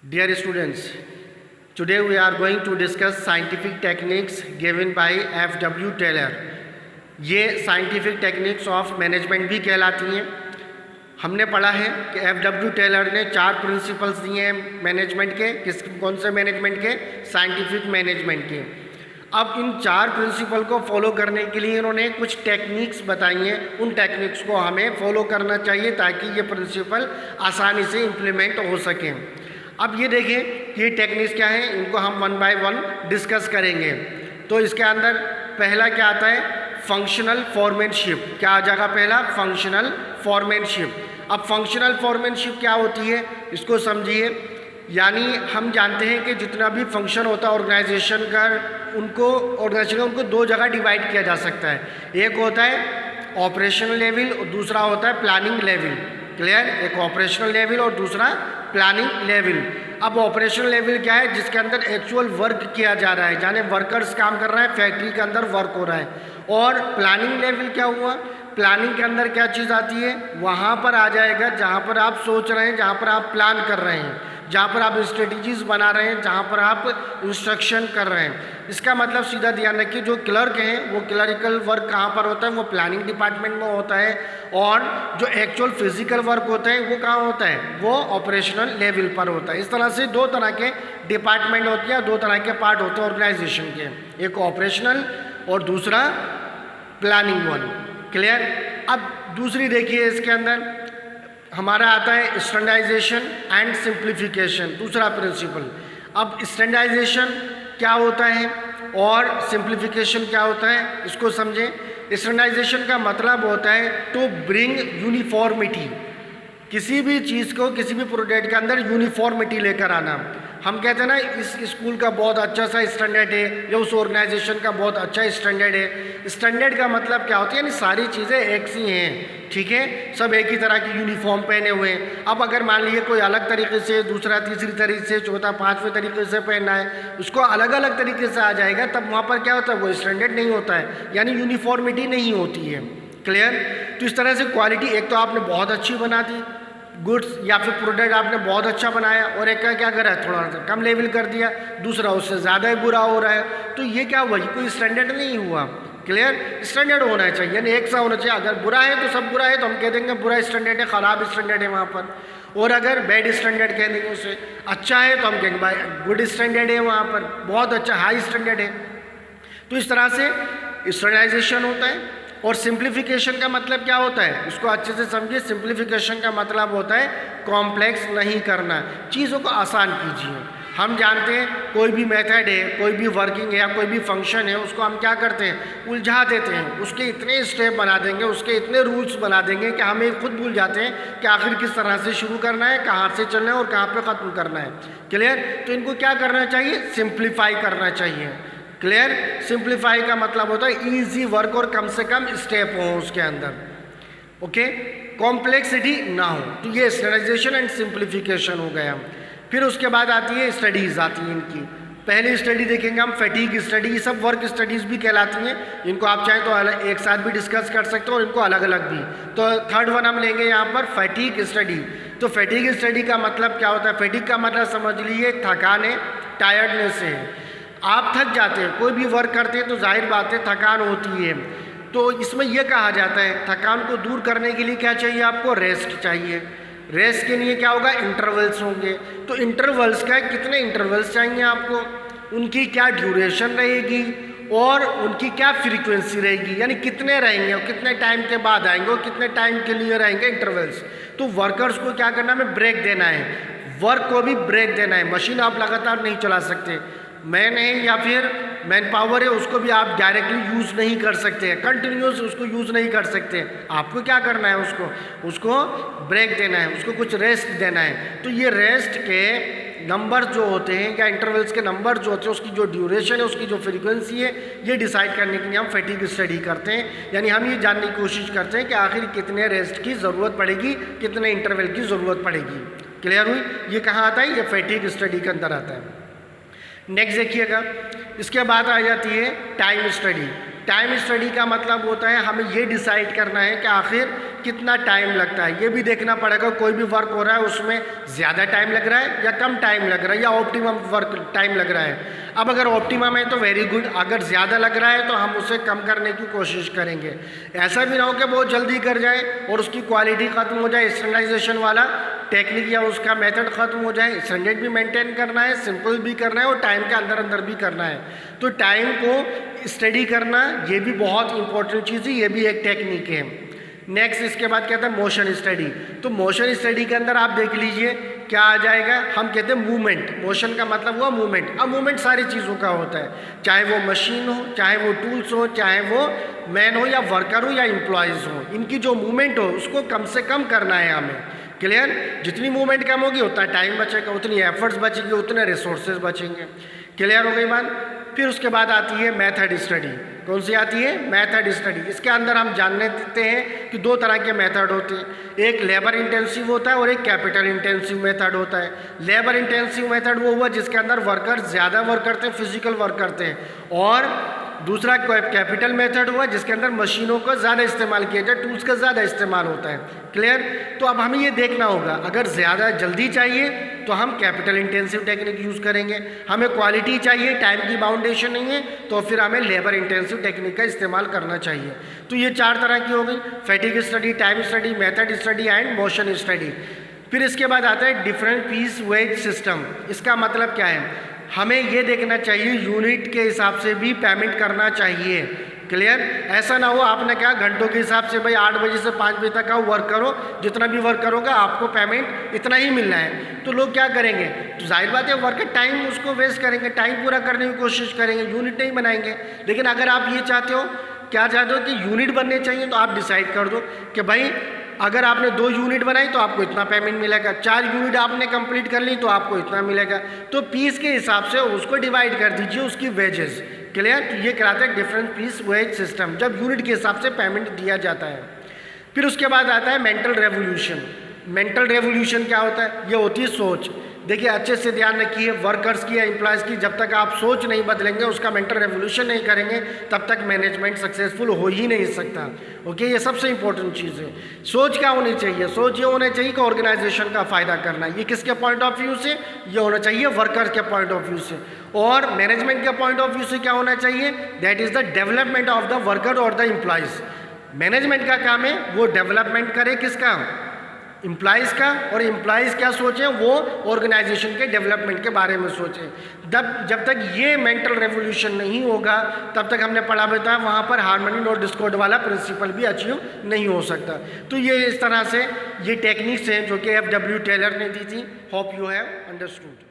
Dear students, today we are going to discuss scientific techniques given by F.W. Taylor. ये scientific techniques of management भी कहलाती हैं। हमने पढ़ा है कि F.W. टेलर ने 4 प्रिंसिपल्स दिए हैं मैनेजमेंट के। कौन से मैनेजमेंट के? साइंटिफिक मैनेजमेंट के। अब इन 4 प्रिंसिपल को फॉलो करने के लिए इन्होंने कुछ टेक्निक्स बताई हैं। उन टेक्निक्स को हमें फॉलो करना चाहिए ताकि ये प्रिंसिपल आसानी से इम्प्लीमेंट हो सकें। अब ये देखें कि ये टेक्निक्स क्या हैं, इनको हम 1 बाय 1 डिस्कस करेंगे। तो इसके अंदर पहला क्या आता है? Functional foremanship. क्या आ जाएगा पहला? Functional foremanship. अब फंक्शनल फॉर्मेनशिप क्या होती है इसको समझिए। यानी हम जानते हैं कि जितना भी फंक्शन होता है ऑर्गेनाइजेशन का, उनको 2 जगह डिवाइड किया जा सकता है। एक होता है ऑपरेशनल लेवल और दूसरा होता है प्लानिंग लेवल। क्लियर? एक ऑपरेशनल लेवल और दूसरा प्लानिंग लेवल। अब ऑपरेशनल लेवल क्या है? जिसके अंदर एक्चुअल वर्क किया जा रहा है, यानी वर्कर्स काम कर रहे हैं, फैक्ट्री के अंदर वर्क हो रहा है। और प्लानिंग लेवल क्या हुआ? प्लानिंग के अंदर क्या चीज़ आती है? वहाँ पर आ जाएगा जहाँ पर आप सोच रहे हैं, जहाँ पर आप प्लान कर रहे हैं, जहाँ पर आप स्ट्रेटजीज बना रहे हैं, जहाँ पर आप इंस्ट्रक्शन कर रहे हैं। इसका मतलब सीधा ध्यान रखिए, जो क्लर्क हैं वो क्लरिकल वर्क कहाँ पर होता है? वो प्लानिंग डिपार्टमेंट में होता है। और जो एक्चुअल फिजिकल वर्क होता है वो कहाँ होता है? वो ऑपरेशनल लेवल पर होता है। इस तरह से 2 तरह के डिपार्टमेंट होते हैं, 2 तरह के पार्ट होते हैं ऑर्गेनाइजेशन के, एक ऑपरेशनल और दूसरा प्लानिंग वन। क्लियर? अब दूसरी देखिए, इसके अंदर हमारा आता है स्टैंडर्डाइजेशन एंड सिंप्लीफिकेशन, दूसरा प्रिंसिपल। अब स्टैंडर्डाइजेशन क्या होता है और सिंप्लीफिकेशन क्या होता है इसको समझें। स्टैंडर्डाइजेशन का मतलब होता है टू ब्रिंग यूनिफॉर्मिटी, किसी भी चीज़ को, किसी भी प्रोडक्ट के अंदर यूनिफॉर्मिटी लेकर आना। हम कहते हैं ना इस स्कूल का बहुत अच्छा सा स्टैंडर्ड है या उस ऑर्गेनाइजेशन का बहुत अच्छा स्टैंडर्ड है। स्टैंडर्ड का मतलब क्या होता है? यानी सारी चीज़ें एक सी हैं, ठीक है, सब एक ही तरह की यूनिफॉर्म पहने हुए हैं। अब अगर मान लीजिए कोई अलग तरीके से, दूसरा तीसरी तरीके से, चौथा पाँचवें तरीके से पहनना है, उसको अलग अलग तरीके से आ जाएगा, तब वहाँ पर क्या होता है? वो स्टैंडर्ड नहीं होता है, यानी यूनिफॉर्मिटी नहीं होती है। क्लियर? तो इस तरह से क्वालिटी एक तो आपने बहुत अच्छी बना दी, गुड्स या फिर प्रोडक्ट आपने बहुत अच्छा बनाया, और एक का क्या करा है? थोड़ा सा कम लेवल कर दिया, दूसरा उससे ज़्यादा ही बुरा हो रहा है। तो ये क्या हुआ? कोई स्टैंडर्ड नहीं हुआ। क्लियर? स्टैंडर्ड होना चाहिए, यानी एक सा होना चाहिए। अगर बुरा है तो सब बुरा है, तो हम कह देंगे बुरा स्टैंडर्ड है, ख़राब स्टैंडर्ड है वहाँ पर। और अगर बैड स्टैंडर्ड कह देंगे उसे, अच्छा है तो हम कहेंगे भाई गुड स्टैंडर्ड है, वहाँ पर बहुत अच्छा हाई स्टैंडर्ड है। तो इस तरह से स्टैंडर्डाइजेशन होता है। और सिंप्लीफिकेशन का मतलब क्या होता है? इसको अच्छे से समझिए। सिंप्लीफिकेशन का मतलब होता है कॉम्प्लेक्स नहीं करना, चीज़ों को आसान कीजिए। हम जानते हैं कोई भी मेथड है, कोई भी वर्किंग है या कोई भी फंक्शन है, उसको हम क्या करते हैं? उलझा देते हैं। उसके इतने स्टेप बना देंगे, उसके इतने रूल्स बना देंगे कि हमें खुद भूल जाते हैं कि आखिर किस तरह से शुरू करना है, कहाँ से चलना है और कहाँ पे ख़त्म करना है। क्लियर? तो इनको क्या करना चाहिए? सिंप्लीफाई करना चाहिए। क्लियर? सिंप्लीफाई का मतलब होता है इजी वर्क और कम से कम स्टेप हो उसके अंदर, ओके, कॉम्प्लेक्सिटी ना हो। तो ये स्टैंडर्डाइजेशन एंड सिंप्लीफिकेशन हो गया। फिर उसके बाद आती है स्टडीज़ आती हैं इनकी। पहली स्टडी देखेंगे हम फैटीग स्टडी, ये सब वर्क स्टडीज़ भी कहलाती हैं। इनको आप चाहें तो एक साथ भी डिस्कस कर सकते हो और इनको अलग अलग भी। तो थर्ड वन हम लेंगे यहाँ पर फैटीग स्टडी। तो फैटीग स्टडी का मतलब क्या होता है? फैटीग का मतलब समझ लीजिए थकान है, टायर्डनेस है। आप थक जाते हैं, कोई भी वर्क करते हैं तो जाहिर बात है थकान होती है। तो इसमें यह कहा जाता है थकान को दूर करने के लिए क्या चाहिए आपको? रेस्ट चाहिए। रेस्ट के लिए क्या होगा? इंटरवल्स होंगे। तो इंटरवल्स का कितने इंटरवल्स चाहिए आपको, उनकी क्या ड्यूरेशन रहेगी और उनकी क्या फ्रीक्वेंसी रहेगी, यानी कितने रहेंगे और कितने टाइम के बाद आएंगे और कितने टाइम के लिए रहेंगे इंटरवल्स। तो वर्कर्स को क्या करना है? ब्रेक देना है, वर्क को भी ब्रेक देना है। मशीन आप लगातार नहीं चला सकते, मैन है या फिर मैन पावर है उसको भी आप डायरेक्टली यूज़ नहीं कर सकते हैं, कंटिन्यूस उसको यूज़ नहीं कर सकते। आपको क्या करना है? उसको ब्रेक देना है, उसको कुछ रेस्ट देना है। तो ये रेस्ट के नंबर जो होते हैं या इंटरवल्स के नंबर जो होते हैं, उसकी जो ड्यूरेशन है, उसकी जो फ्रीक्वेंसी है, ये डिसाइड करने के लिए हम फैटीग स्टडी करते हैं। यानी हम ये जानने की कोशिश करते हैं कि आखिर कितने रेस्ट की ज़रूरत पड़ेगी, कितने इंटरवल की ज़रूरत पड़ेगी। क्लियर हुई? ये कहाँ आता है? ये फैटीग स्टडी के अंदर आता है। नेक्स्ट देखिएगा, इसके बाद आ जाती है टाइम स्टडी। टाइम स्टडी का मतलब होता है हमें ये डिसाइड करना है कि आखिर कितना टाइम लगता है। ये भी देखना पड़ेगा कोई भी वर्क हो रहा है उसमें ज़्यादा टाइम लग रहा है या कम टाइम लग रहा है या ऑप्टिमम वर्क टाइम लग रहा है। अब अगर ऑप्टिमम है तो वेरी गुड, अगर ज़्यादा लग रहा है तो हम उसे कम करने की कोशिश करेंगे। ऐसा भी ना हो कि बहुत जल्दी कर जाए और उसकी क्वालिटी ख़त्म हो जाए, स्टैंडर्डाइजेशन वाला टेक्निक या उसका मेथड ख़त्म हो जाए। स्टैंडर्ड भी मेंटेन करना है, सिंपल भी करना है और टाइम के अंदर अंदर भी करना है। तो टाइम को स्टडी करना ये भी बहुत इंपॉर्टेंट चीज़ है, ये भी एक टेक्निक है। नेक्स्ट इसके बाद कहते हैं मोशन स्टडी। तो मोशन स्टडी के अंदर आप देख लीजिए क्या आ जाएगा, हम कहते हैं मूवमेंट। मोशन का मतलब हुआ मूवमेंट। अब मूवमेंट सारी चीज़ों का होता है, चाहे वो मशीन हो, चाहे वो टूल्स हो, चाहे वो मैन हो या वर्कर हो या एम्प्लॉयज़ हो, इनकी जो मूवमेंट हो उसको कम से कम करना है हमें। क्लियर? जितनी मूवमेंट कम होगी उतना टाइम बचेगा, उतनी एफर्ट्स बचेगी, उतने रिसोर्सेज बचेंगे। क्लियर हो गई बात? फिर उसके बाद आती है मेथड स्टडी। कौन सी आती है? Method study. इसके अंदर हम जानने देते हैं कि दो तरह के मेथड होते हैं, एक लेबर इंटेंसिव होता है और एक कैपिटल इंटेंसिव मेथड होता है। लेबर इंटेंसिव मेथड वो हुआ जिसके अंदर वर्कर ज़्यादा वर्क करते हैं, फिजिकल वर्क करते हैं, और दूसरा कैपिटल मेथड हुआ जिसके अंदर मशीनों का ज़्यादा इस्तेमाल किया जाए, टूल्स का ज़्यादा इस्तेमाल होता है। क्लियर? तो अब हमें ये देखना होगा, अगर ज़्यादा जल्दी चाहिए तो हम कैपिटल इंटेंसिव टेक्निक यूज़ करेंगे, हमें क्वालिटी चाहिए, टाइम की बाउंडेशन नहीं है, तो फिर हमें लेबर इंटेंसिव टेक्निक का इस्तेमाल करना चाहिए। तो ये चार तरह की हो गई, fatigue study, time study, method study and motion study. फिर इसके बाद आता है डिफरेंट पीस वेज सिस्टम। इसका मतलब क्या है? हमें ये देखना चाहिए यूनिट के हिसाब से भी पेमेंट करना चाहिए। क्लियर? ऐसा ना हो आपने कहा घंटों के हिसाब से भाई 8 बजे से 5 बजे तक का वर्क करो, जितना भी वर्क करोगे आपको पेमेंट इतना ही मिलना है। तो लोग क्या करेंगे? तो जाहिर बात है वर्क टाइम उसको वेस्ट करेंगे, टाइम पूरा करने की कोशिश करेंगे, यूनिट नहीं बनाएंगे। लेकिन अगर आप ये चाहते हो, क्या चाहते हो कि यूनिट बनने चाहिए, तो आप डिसाइड कर दो कि भाई अगर आपने 2 यूनिट बनाई तो आपको इतना पेमेंट मिलेगा, 4 यूनिट आपने कंप्लीट कर ली तो आपको इतना मिलेगा। तो पीस के हिसाब से उसको डिवाइड कर दीजिए उसकी वेजेस। क्लियर? तो ये कहलाता है डिफरेंट पीस वेज सिस्टम, जब यूनिट के हिसाब से पेमेंट दिया जाता है। फिर उसके बाद आता है मेंटल रेवोल्यूशन। मेंटल रेवोल्यूशन क्या होता है? ये होती है सोच। देखिए अच्छे से ध्यान रखिए, वर्कर्स की या एम्प्लॉयज़ की जब तक आप सोच नहीं बदलेंगे, उसका मेंटल रेवोल्यूशन नहीं करेंगे, तब तक मैनेजमेंट सक्सेसफुल हो ही नहीं सकता। ओके, ये सबसे इंपॉर्टेंट चीज़ है। सोच क्या होनी चाहिए? सोच ये होना चाहिए कि ऑर्गेनाइजेशन का फ़ायदा करना है। ये किसके पॉइंट ऑफ व्यू से? ये होना चाहिए वर्कर्स के पॉइंट ऑफ व्यू से। और मैनेजमेंट के पॉइंट ऑफ व्यू से क्या होना चाहिए? That is the development of the worker और द एम्प्लॉयज़। मैनेजमेंट का काम है वो डेवलपमेंट करे, किसका? एम्प्लॉयज़ का। और एम्प्लॉयज़ क्या सोचें? वो ऑर्गेनाइजेशन के डेवलपमेंट के बारे में सोचें। जब तक ये मेंटल रेवोल्यूशन नहीं होगा तब तक हमने पढ़ा था वहाँ पर हार्मनी और डिस्कॉर्ड वाला प्रिंसिपल भी अचीव नहीं हो सकता। तो ये इस तरह से ये टेक्निक्स हैं जो कि FW टेलर ने दी थी। Hope you have understood.